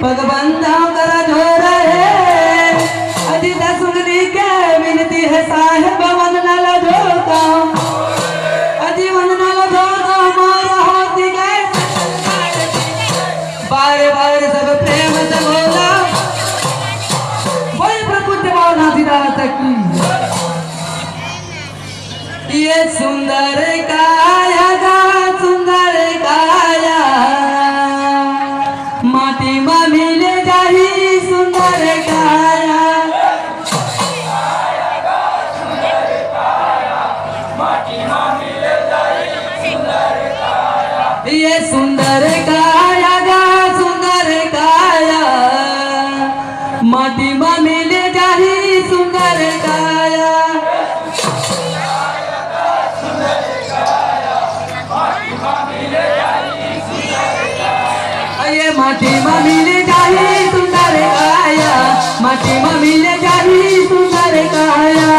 भगवंता करा जोर है अजी दसुगनी के विनती है साहेब वंदना ला जोता अजी वंदना ला जोता मारा होती गए बार बार सब प्रेम से बोला वही प्रभु देवाना सिद्धार्थ की ये सुंदर काया गा सुंदर काया माटी में मिले जाही सुंदर काया ये सुंदर काया गा सुंदर काया माटी में मिले जाही सुंदर काया ये माटी में मिले जाही सुंदर काया माटी में मिले जाही सुंदर काया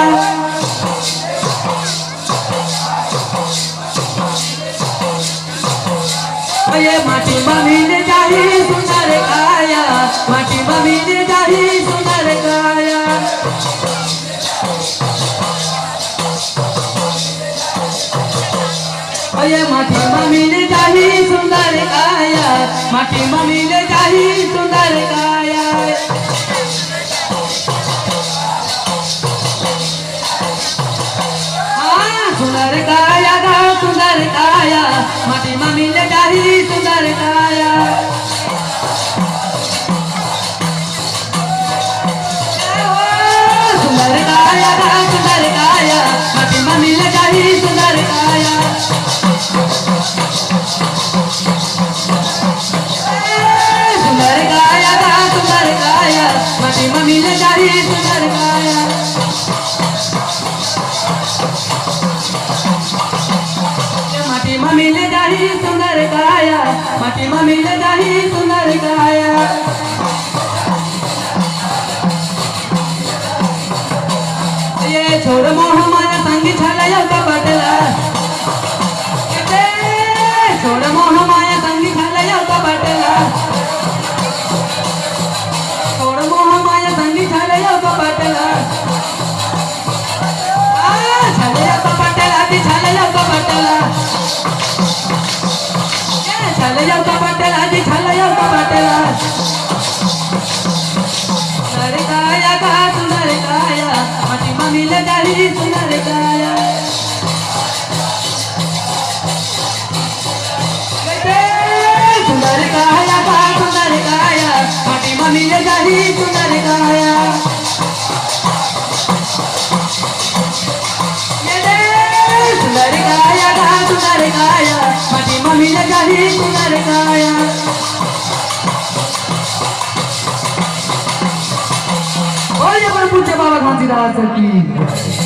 ये माटी में मिले जाही सुंदर काया माटी में मिले जाही सुंदर काया ये माटी में मिले जाही सुंदर काया माटी में मिले जाही सुंदर काया सुंदर काया गा सुंदर काया माटी में मिले जाही सुंदर काया सुंदर काया गा सुंदर काया माटी में मिले जाही सुंदर काया सुंदर काया गा सुंदर काया माटी में मिले जाही सुंदर काया माटी में मिले जाही सुंदर काया माटी में मिले जाही सुंदर काया ये छोड़ मोह माया संगी छाया कपटला छोड़ मोह माया संगी छाया कपटला छोड़ मोह माया संगी छाया कपटला छाया कपटला ती छाया कपटला छाया कपटला ती छाया कपटला सुंदर काया का सुंदर काया माटी में मिले जाही सुंदर काया सुंदर काया का सुंदर काया माटी में मिले जाही सुंदर काया सुंदर काया का सुंदर काया माटी में मिले जाही सुंदर काया पूज्य बाबा घासीदास की